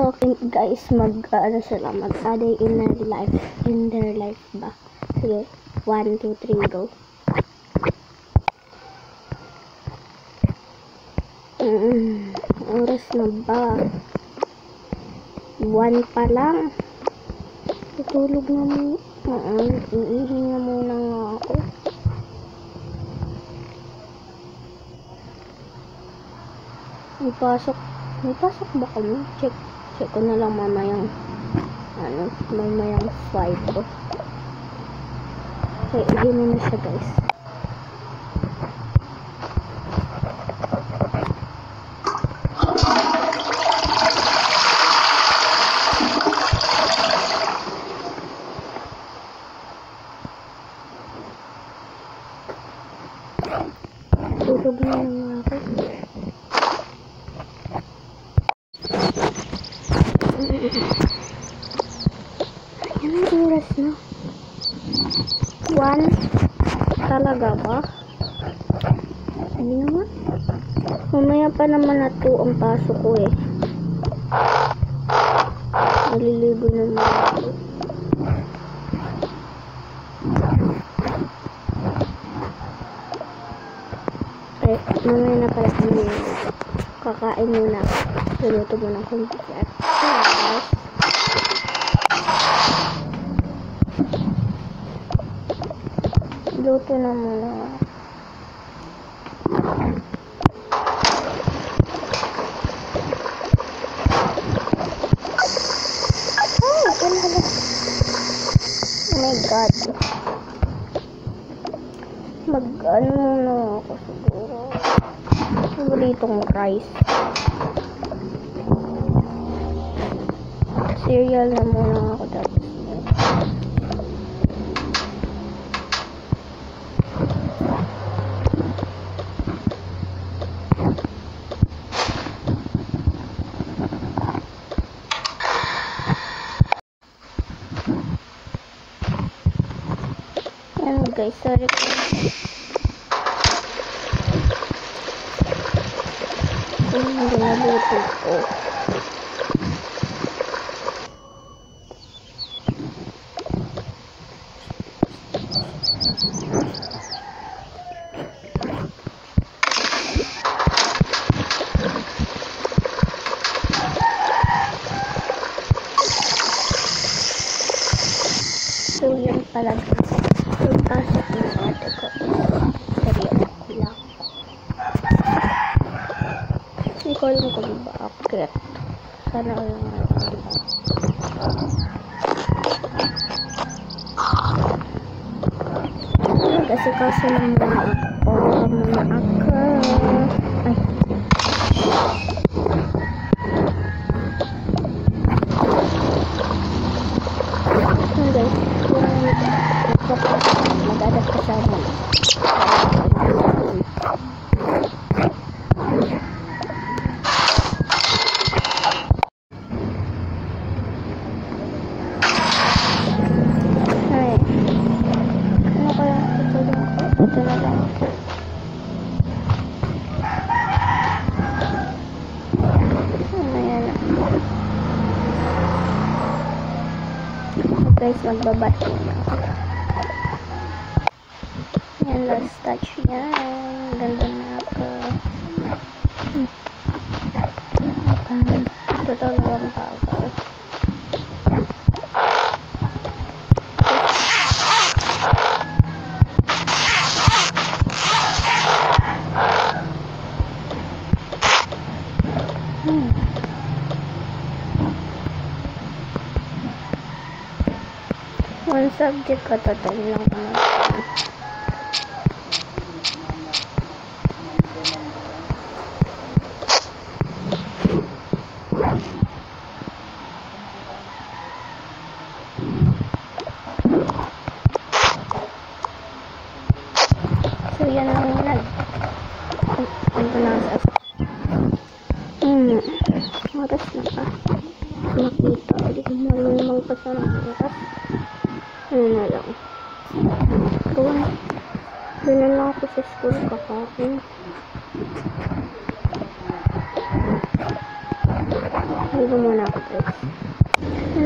So, guys, ano sila, mag-aday in their life ba? Sige, 1, 2, 3, go. Oras na ba? 1 pa lang. Tutulog na mo. Iihinga muna nga ako. May pasok ba kami? Check ko na lang mamayang mamayang 5 ko. Okay, ihin mo na siya, guys. Tulog na lang ako. Anong oras na? 1? Talaga ba? Hindi naman. Mamaya pa naman na 2 ang pasok ko eh. Naliligo naman ako. Eh, mamaya na pala kami. Kakain muna. Luluto mo ng computer. Luto na muna. Oh my god. Mag-ano muna ako siguro. Paboritong rice. Cereal na muna ako tapos. Ayan guys, sorry po. Hindi naluto ko. So, yun pala. Yung pasok ng ate ko. Seryoso ko lang. Hindi ko alam kung bakit. Sana lang kasi kaso lang muna ako. Ay. Guys, mag-adap kasama. Ay. Ano kaya tutulong ko? Ito na lang. Ayan na. Guys, magbabati na ako. Yan, last touch niya. Ganda na ako. Totoo lang pa ako. One subject ko, totoo lang ko na. So, yan lang yun. Ito na sa oras na pa. Nakita. Hindi ko marunong magpasa ng oras. Ano na lang. Doon na lang ako sa school kakain. Tulog muna ako, guys.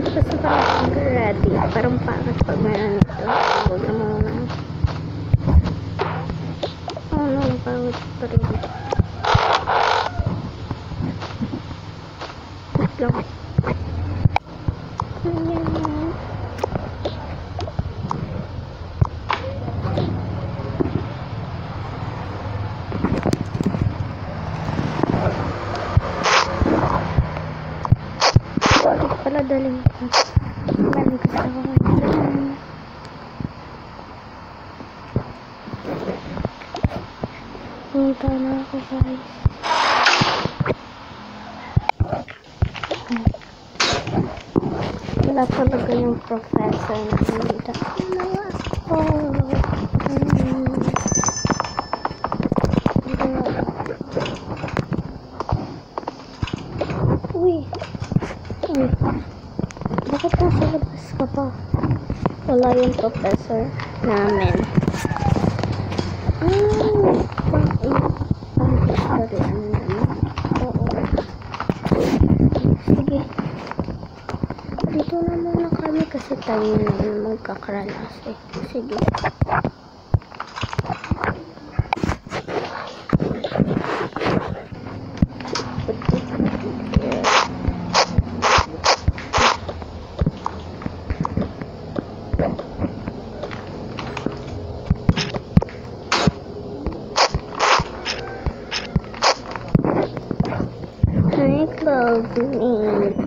Tapos na parang ready. Parang pangit pag meron ito. Tulog na muna. Oh no, pangit pa rin. Wait lang. Ayan. Pala daling ko. Daling ko sa akin. Punta na ako, guys. Wala talaga yung professor na nandito. Uy. Uy. Bakit nasa labas ka pa? Wala yung professor namin. Oo. Sige. Dito na muna kami kasi tayo na magkakranas eh. Sige. I love meat.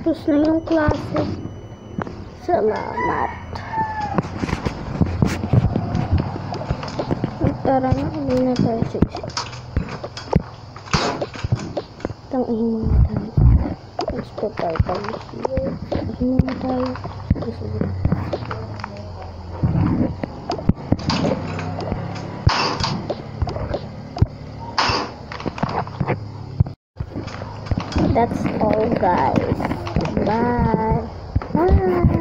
Tapos na yung klase. Salamat. Tara na, hindi na tayo siksik. Tangihin mo tayo. Let's put our thumbs here. Tangihin mo tayo. Sige. That's all, guys. Bye. Bye.